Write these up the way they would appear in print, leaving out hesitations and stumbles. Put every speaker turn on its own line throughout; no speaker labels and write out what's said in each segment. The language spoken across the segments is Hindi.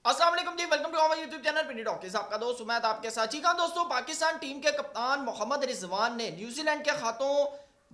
अस्सलाम वालेकुम जी, welcome to our YouTube channel Pini talkies. आपका दोस्त उमैद आपके साथ। जी हाँ दोस्तों, पाकिस्तान टीम के कप्तान मोहम्मद रिजवान ने न्यूजीलैंड के हाथों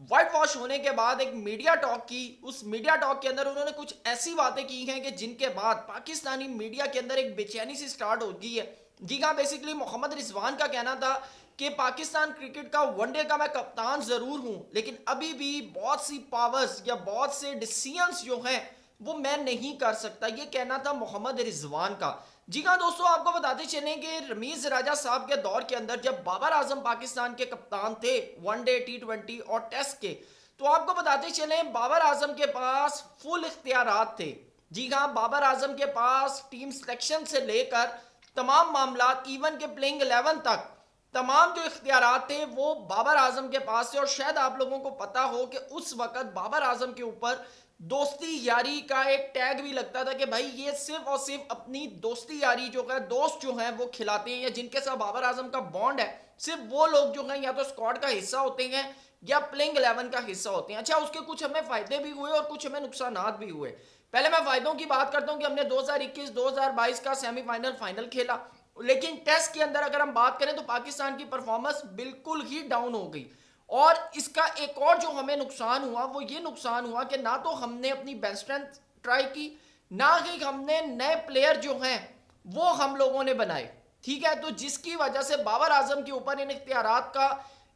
वाइट वॉश होने के बाद एक मीडिया टॉक की। उस मीडिया टॉक के अंदर उन्होंने कुछ ऐसी बातें की हैं कि जिनके बाद पाकिस्तानी मीडिया के अंदर एक बेचैनी सी स्टार्ट हो गई है। जी हाँ, बेसिकली मोहम्मद रिजवान का कहना था कि पाकिस्तान क्रिकेट का वनडे का मैं कप्तान जरूर हूं, लेकिन अभी भी बहुत सी पावर्स या बहुत से डिसीजंस जो हैं वो मैं नहीं कर सकता। ये कहना था मोहम्मद रिजवान का। जी हाँ दोस्तों, आपको बताते चलें कि रमीज राजा साहब के दौर के अंदर जब बाबर आजम पाकिस्तान के कप्तान थे वनडे, टी20 और टेस्ट के, तो आपको बताते चलें बाबर आजम के पास फुल इख्तियारात थे। जी हाँ, बाबर आजम के पास टीम सिलेक्शन से लेकर तमाम मामला, इवन के प्लेइंग 11 तक तमाम जो इख्तियारात थे वो बाबर आजम के पास थे। और शायद आप लोगों को पता हो कि उस वक्त बाबर आजम के ऊपर दोस्ती यारी का एक टैग भी लगता था कि भाई ये सिर्फ और सिर्फ अपनी दोस्ती यारी जो है, दोस्त जो हैं वो खिलाते हैं, या जिनके साथ बाबर आजम का बॉन्ड है सिर्फ वो लोग जो हैं या तो स्क्वाड का हिस्सा होते हैं या प्लेइंग 11 का हिस्सा होते हैं। अच्छा, उसके कुछ हमें फायदे भी हुए और कुछ हमें नुकसानात भी हुए। पहले मैं फायदों की बात करता हूं कि हमने 2021-2022 का सेमीफाइनल फाइनल खेला, लेकिन टेस्ट के अंदर अगर हम बात करें तो पाकिस्तान की परफॉर्मेंस बिल्कुल ही डाउन हो गई। और इसका एक और जो हमें नुकसान हुआ वो ये नुकसान हुआ कि ना तो हमने अपनी बेंच स्ट्रेंथ ट्राई की, ना ही हमने नए प्लेयर जो हैं वो हम लोगों ने बनाए। ठीक है, तो जिसकी वजह से बाबर आजम के ऊपर इन इख्तियारात का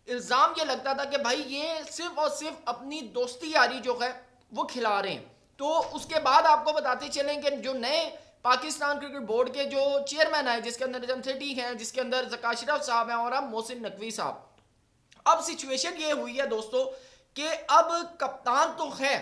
इल्ज़ाम ये लगता था कि भाई ये सिर्फ और सिर्फ अपनी दोस्ती यारी जो है वो खिला रहे हैं। तो उसके बाद आपको बताते चलें कि जो नए पाकिस्तान क्रिकेट बोर्ड के जो चेयरमैन आए, जिसके अंदर निजाम सेठी हैं, जिसके अंदर ज़का अशरफ साहब हैं और अब मोहसिन नकवी साहब, अब सिचुएशन ये हुई है दोस्तों कि अब कप्तान तो है,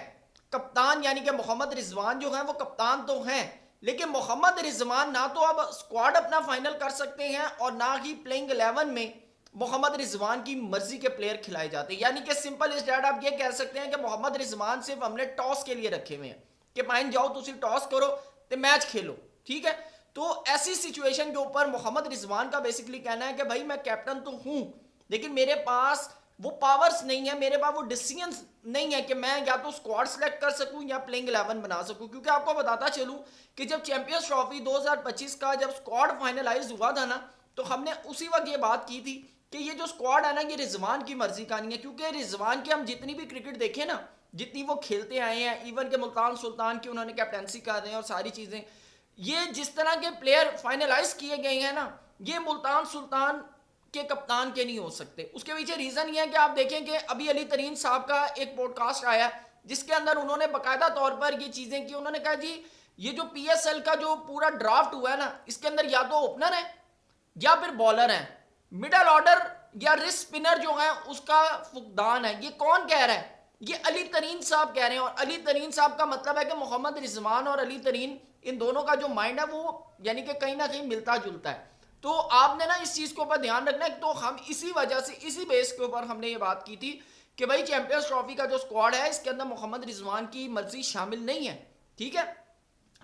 कप्तान यानी कि मोहम्मद रिजवान जो है वो कप्तान तो हैं, लेकिन मोहम्मद रिजवान ना तो अब स्क्वाड अपना फाइनल कर सकते हैं और ना ही प्लेइंग 11 में मोहम्मद रिजवान की मर्जी के प्लेयर खिलाए जाते हैं। यानी कि सिंपल इज डैट, आप ये कह सकते हैं कि मोहम्मद रिजवान सिर्फ हमने टॉस के लिए रखे हुए हैं कि पाइन जाओ तुम टॉस करो तो मैच खेलो। ठीक है, तो ऐसी सिचुएशन के ऊपर मोहम्मद रिजवान का बेसिकली कहना है कि भाई मैं कैप्टन तो हूं, लेकिन मेरे पास वो पावर्स नहीं है, मेरे पास वो डिसीजन नहीं है कि मैं या तो स्क्वाड सेलेक्ट कर सकूं या प्लेइंग 11 बना सकूं। क्योंकि आपको बताता चलूं कि जब चैंपियंस ट्रॉफी 2025 का जब स्क्वाड फाइनलाइज हुआ था ना, तो हमने उसी वक्त ये बात की थी कि ये जो स्क्वाड है ना ये रिजवान की मर्जी का नहीं है। क्योंकि रिजवान की हम जितनी भी क्रिकेट देखे ना, जितनी वो खेलते आए हैं, इवन के मुल्तान सुल्तान की उन्होंने कैप्टनसी कर रहे हैं और सारी चीज़ें, ये जिस तरह के प्लेयर फाइनलाइज किए गए हैं ना, ये मुल्तान सुल्तान के कप्तान के नहीं हो सकते। उसके पीछे रीजन ये है कि आप देखें कि अभी अली तरीन साहब का एक पॉडकास्ट आया जिसके अंदर उन्होंने बाकायदा तौर पर ये चीजें की। उन्होंने कहा जी ये जो पीएसएल का जो पूरा ड्राफ्ट हुआ है ना, इसके अंदर या तो ओपनर है या फिर बॉलर है, मिडल ऑर्डर या रिस्ट स्पिनर जो है उसका फुकदान है। ये कौन कह रहा है? ये अली तरीन साहब कह रहे हैं। और अली तरीन साहब का मतलब है कि मोहम्मद रिजवान और अली तरीन, इन दोनों का जो माइंड है वो यानी कि कहीं ना कहीं मिलता जुलता है। तो आपने ना इस चीज के ऊपर ध्यान रखना है। तो हम इसी वजह से, इसी बेस के ऊपर हमने ये बात की थी कि भाई चैंपियंस ट्रॉफी का जो स्क्वाड है इसके अंदर मोहम्मद रिजवान की मर्जी शामिल नहीं है। ठीक है,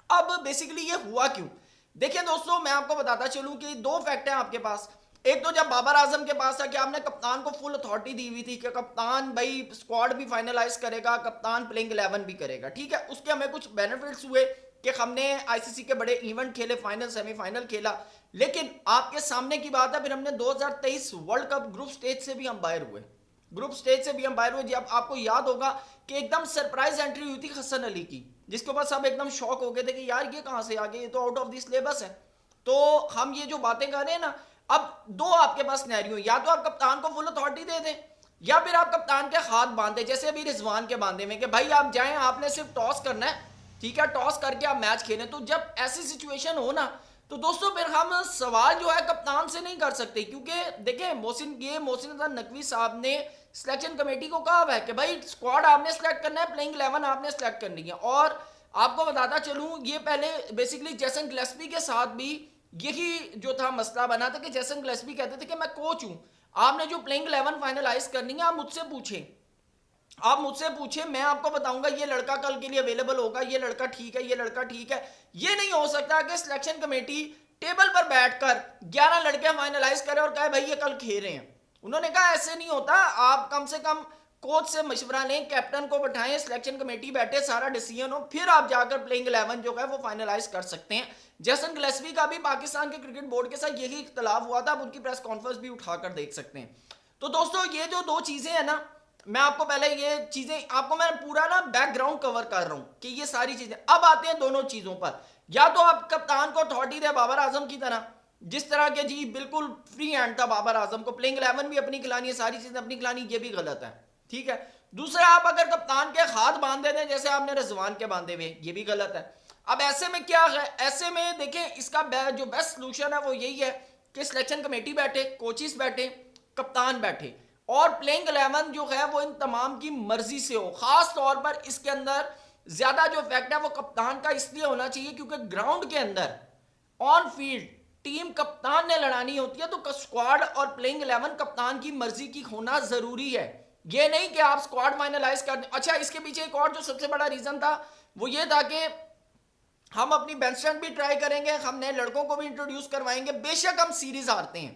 अब बेसिकली ये हुआ क्यों? देखिए दोस्तों, मैं आपको बताता चलूं कि दो फैक्ट हैं आपके पास। एक तो जब बाबर आजम के पास था कि आपने कप्तान को फुल अथॉरिटी दी हुई थी कि कप्तान भाई स्क्वाड भी फाइनलाइज करेगा, कप्तान प्लेइंग 11 भी करेगा। ठीक है, उसके हमें कुछ बेनिफिट्स हुए कि हमने आईसीसी के बड़े इवेंट खेले, फाइनल सेमीफाइनल खेला। लेकिन आपके सामने की बात है, फिर हमने 2023 वर्ल्ड कप ग्रुप स्टेज से भी हम बाहर हुए, ग्रुप स्टेज से भी हम बाहर हुए। जब आपको याद होगा कि एकदम सरप्राइज एंट्री हुई थी हसन अली की, जिसके ऊपर सब एकदम शॉक हो गए थे कि यार ये कहां से आ गए, ये तो आउट ऑफ द सिलेबस है। तो हम ये जो बातें कर रहे हैं ना, अब दो आपके पास सिनेरियो, या तो आप कप्तान को फुल अथॉरिटी दे दें या फिर आप कप्तान के हाथ बांधे, जैसे अभी रिजवान के बांधे में कि भाई आप जाएं, आपने सिर्फ टॉस करना है। ठीक है, टॉस करके आप मैच खेलें। तो जब ऐसी सिचुएशन हो ना, तो दोस्तों फिर हम सवाल जो है कप्तान से नहीं कर सकते। क्योंकि देखें मोहसिन नकवी साहब ने सिलेक्शन कमेटी को कहा हुआ है कि भाई स्क्वाड आपने सेलेक्ट करना है, प्लेइंग 11 आपने सेलेक्ट करनी है। और आपको बताता चलूं, ये पहले बेसिकली जैसन गिलेस्पी के साथ भी यही जो था मसला बना था कि जैसन गिलेस्पी कहते थे कि मैं कोच हूं, आपने जो प्लेइंग 11 फाइनलाइज करनी है आप मुझसे पूछें, आप मुझसे पूछे, मैं आपको बताऊंगा ये लड़का कल के लिए अवेलेबल होगा, ये लड़का ठीक है, ये लड़का ठीक है। ये नहीं हो सकता कि सिलेक्शन कमेटी टेबल पर बैठकर 11 लड़के फाइनलाइज करे और कहे भाई ये कल खेल रहे हैं। उन्होंने कहा ऐसे नहीं होता, आप कम से कम कोच से मशवरा लें, कैप्टन को बैठाएं, सिलेक्शन कमेटी बैठे, सारा डिसीजन हो, फिर आप जाकर प्लेइंग 11 जो है वो फाइनलाइज कर सकते हैं। जेसन गिलेस्पी का भी पाकिस्तान के क्रिकेट बोर्ड के साथ यही इख्तलाफ हुआ था, आप उनकी प्रेस कॉन्फ्रेंस भी उठाकर देख सकते हैं। तो दोस्तों ये जो दो चीजें हैं ना, मैं आपको पहले ये चीजें आपको मैं पूरा ना बैकग्राउंड कवर कर रहा हूं कि ये सारी चीजें। अब आते हैं दोनों चीजों पर, या तो आप कप्तान को अथॉरिटी दे बाबर आजम की तरह, जिस तरह के जी बिल्कुल फ्री हैंड था बाबर आजम को, प्लेइंग 11 भी अपनी खिलानी है, सारी चीजें अपनी खिलानी, ये भी गलत है, ठीक है। दूसरा, आप अगर कप्तान के हाथ बांध देते हैं जैसे आपने रिजवान के बांधे हुए, ये भी गलत है। अब ऐसे में क्या है, ऐसे में देखें इसका जो बेस्ट सोल्यूशन है वो यही है कि सिलेक्शन कमेटी बैठे, कोचिस बैठे, कप्तान बैठे, और प्लेइंग 11 जो है वो इन तमाम की मर्जी से हो। खास तौर पर इसके अंदर ज्यादा जो इफेक्ट है वो कप्तान का इसलिए होना चाहिए क्योंकि ग्राउंड के अंदर ऑन फील्ड टीम कप्तान ने लड़ानी होती है, तो स्क्वाड और प्लेइंग 11 कप्तान की मर्जी की होना जरूरी है। ये नहीं कि आप स्क्वाड फाइनलाइज कर दें। अच्छा, इसके पीछे एक और जो सबसे बड़ा रीजन था वो ये था कि हम अपनी बेंच स्ट्रेंथ भी ट्राई करेंगे, हम नए लड़कों को भी इंट्रोड्यूस करवाएंगे। बेशक हम सीरीज हारते हैं,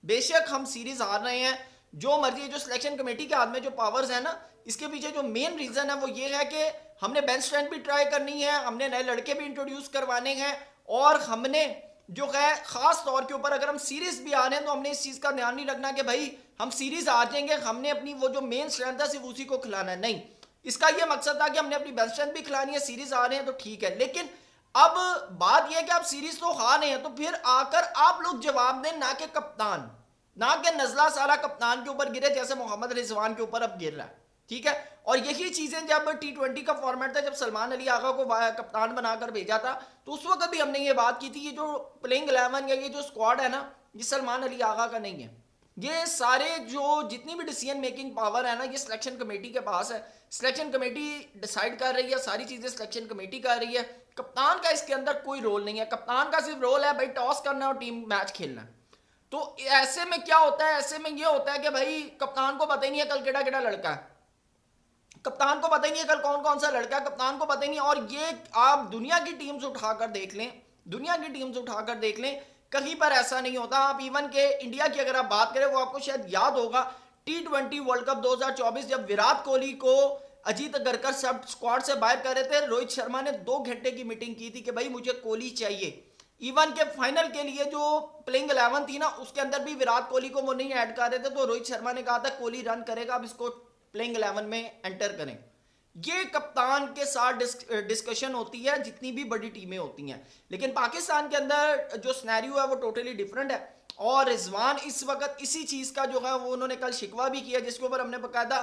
बेशक हम सीरीज हार रहे हैं, जो मर्जी, जो सिलेक्शन कमेटी के हाथ में जो पावर्स है ना, इसके पीछे जो मेन रीजन है वो ये है कि हमने बेंच स्ट्रेंथ भी ट्राई करनी है, हमने नए लड़के भी इंट्रोड्यूस करवाने हैं, और हमने जो है खास तौर के ऊपर अगर हम सीरीज भी आ रहे हैं तो हमने इस चीज का ध्यान नहीं रखना कि भाई हम सीरीज आ जाएंगे, हमने अपनी वो जो मेन स्ट्रेंथ है सिर्फ उसी को खिलाना है। नहीं, इसका ये मकसद था कि हमने अपनी बेंच स्ट्रेंथ भी खिलानी है, सीरीज आ रहे हैं तो ठीक है। लेकिन अब बात यह है कि आप सीरीज तो हार रहे हैं, तो फिर आकर आप लोग जवाब दें, ना कि कप्तान, ना कि नजला सारा कप्तान के ऊपर गिरे जैसे मोहम्मद रिजवान के ऊपर अब गिर रहा है, ठीक है। और यही चीजें जब T20 का फॉर्मेट था, जब सलमान अली आगा को कप्तान बनाकर भेजा था, तो उस वक्त भी हमने ये बात की थी, ये जो प्लेइंग 11 या ये जो स्क्वाड है ना, ये सलमान अली आगा का नहीं है। ये सारे जो जितनी भी डिसीजन मेकिंग पावर है ना, ये सिलेक्शन कमेटी के पास है। सिलेक्शन कमेटी डिसाइड कर रही है, सारी चीजें सिलेक्शन कमेटी कर रही है, कप्तान का इसके अंदर कोई रोल नहीं है। कप्तान का सिर्फ रोल है भाई टॉस करना और टीम मैच खेलना। तो ऐसे में क्या होता है, ऐसे में ये होता है कि भाई कप्तान को पता ही नहीं है कल केड़ा केड़ा लड़का है, कप्तान को पता ही नहीं है कल कौन कौन सा लड़का है, कप्तान को पता ही नहीं। और ये आप दुनिया की टीम्स उठाकर देख लें, दुनिया की टीम्स उठाकर देख लें, कहीं पर ऐसा नहीं होता। आप इवन के इंडिया की अगर आप बात करें, वो आपको शायद याद होगा T20 वर्ल्ड कप 2024 जब विराट कोहली को अजीत अगरकर सब स्क्वाड से बाहर कर रहे थे, रोहित शर्मा ने 2 घंटे की मीटिंग की थी कि भाई मुझे कोहली चाहिए। इवन के फाइनल के लिए जो प्लेइंग 11 थी ना, उसके अंदर भी विराट कोहली को वो नहीं ऐड कर रहे थे, तो रोहित शर्मा ने कहा था कोहली रन करेगा, अब इसको प्लेइंग 11 में एंटर करें। ये कप्तान के साथ डिस्कशन होती है जितनी भी बड़ी टीमें होती हैं। लेकिन पाकिस्तान के अंदर जो सिनेरियो है वो टोटली डिफरेंट है, और रिजवान इस वक्त इसी चीज का जो है वो उन्होंने कल शिकवा भी किया, जिसके ऊपर हमने बकायदा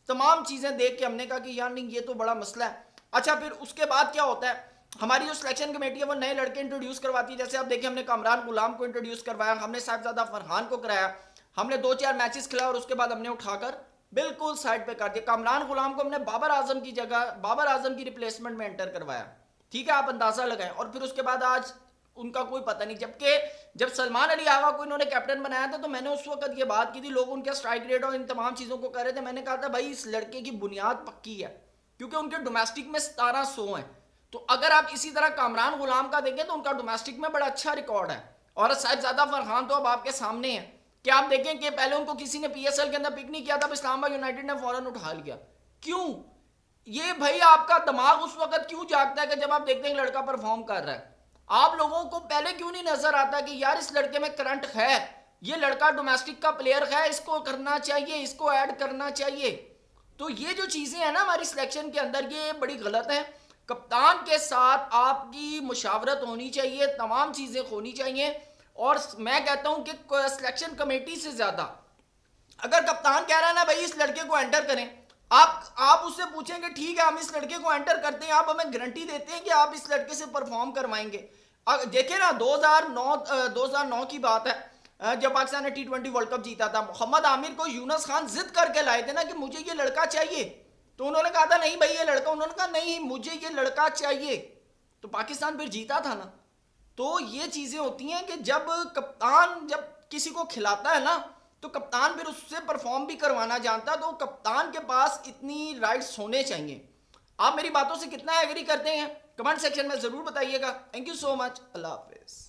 तमाम चीजें देख के हमने कहा कि यार नहीं, ये तो बड़ा मसला है। अच्छा, फिर उसके बाद क्या होता है, हमारी जो सिलेक्शन कमेटी है वो नए लड़के इंट्रोड्यूस करवाती है। जैसे आप देखिए, हमने कामरान गुलाम को इंट्रोड्यूस करवाया, हमने साहिबजादा फरहान को कराया, हमने 2-4 मैचेस खिलाया, और उसके बाद हमने उठाकर बिल्कुल साइड पे कर दिया। कामरान गुलाम को हमने बाबर आजम की जगह, बाबर आजम की रिप्लेसमेंट में एंटर करवाया, ठीक है, आप अंदाजा लगाएं। और फिर उसके बाद आज उनका कोई पता नहीं। जबकि जब सलमान अली आगा को इन्होंने कैप्टन बनाया था, तो मैंने उस वक्त ये बात की थी, लोग उनके स्ट्राइक रेट और इन तमाम चीजों को कह रहे थे, मैंने कहा था भाई इस लड़के की बुनियाद पक्की है, क्योंकि उनके डोमेस्टिक में 1700 है। तो अगर आप इसी तरह कामरान गुलाम का देखें तो उनका डोमेस्टिक में बड़ा अच्छा रिकॉर्ड है। और साहिबजादा फरहान तो अब आपके सामने है कि आप देखें कि पहले उनको किसी ने PSL के अंदर पिक नहीं किया था, इस्लामाबाद यूनाइटेड ने फौरन उठा लिया। क्यों? ये भाई आपका दिमाग उस वक्त क्यों जागता है कि जब आप देखते हैं लड़का परफॉर्म कर रहा है। आप लोगों को पहले क्यों नहीं नजर आता कि यार इस लड़के में करंट है, ये लड़का डोमेस्टिक का प्लेयर है, इसको करना चाहिए, इसको ऐड करना चाहिए। तो ये जो चीजें हैं ना हमारी सिलेक्शन के अंदर, ये बड़ी गलत है। कप्तान के साथ आपकी मुशावरत होनी चाहिए, तमाम चीजें होनी चाहिए। और मैं कहता हूं कि सिलेक्शन कमेटी से ज्यादा अगर कप्तान कह रहा है ना भाई इस लड़के को एंटर करें, आप उससे पूछेंगे ठीक है हम इस लड़के को एंटर करते हैं, आप हमें गारंटी देते हैं कि आप इस लड़के से परफॉर्म करवाएंगे। देखिए ना 2009 की बात है, जब पाकिस्तान ने T20 वर्ल्ड कप जीता था, मोहम्मद आमिर को यूनुस खान जिद करके लाए थे ना कि मुझे ये लड़का चाहिए, तो उन्होंने कहा था नहीं भाई ये लड़का, उन्होंने कहा नहीं मुझे ये लड़का चाहिए, तो पाकिस्तान फिर जीता था ना। तो ये चीजें होती हैं कि जब कप्तान जब किसी को खिलाता है ना, तो कप्तान फिर उससे परफॉर्म भी करवाना जानता है, तो कप्तान के पास इतनी राइट्स होने चाहिए। आप मेरी बातों से कितना एग्री करते हैं कमेंट सेक्शन में जरूर बताइएगा। Thank you so much, Allah Hafiz.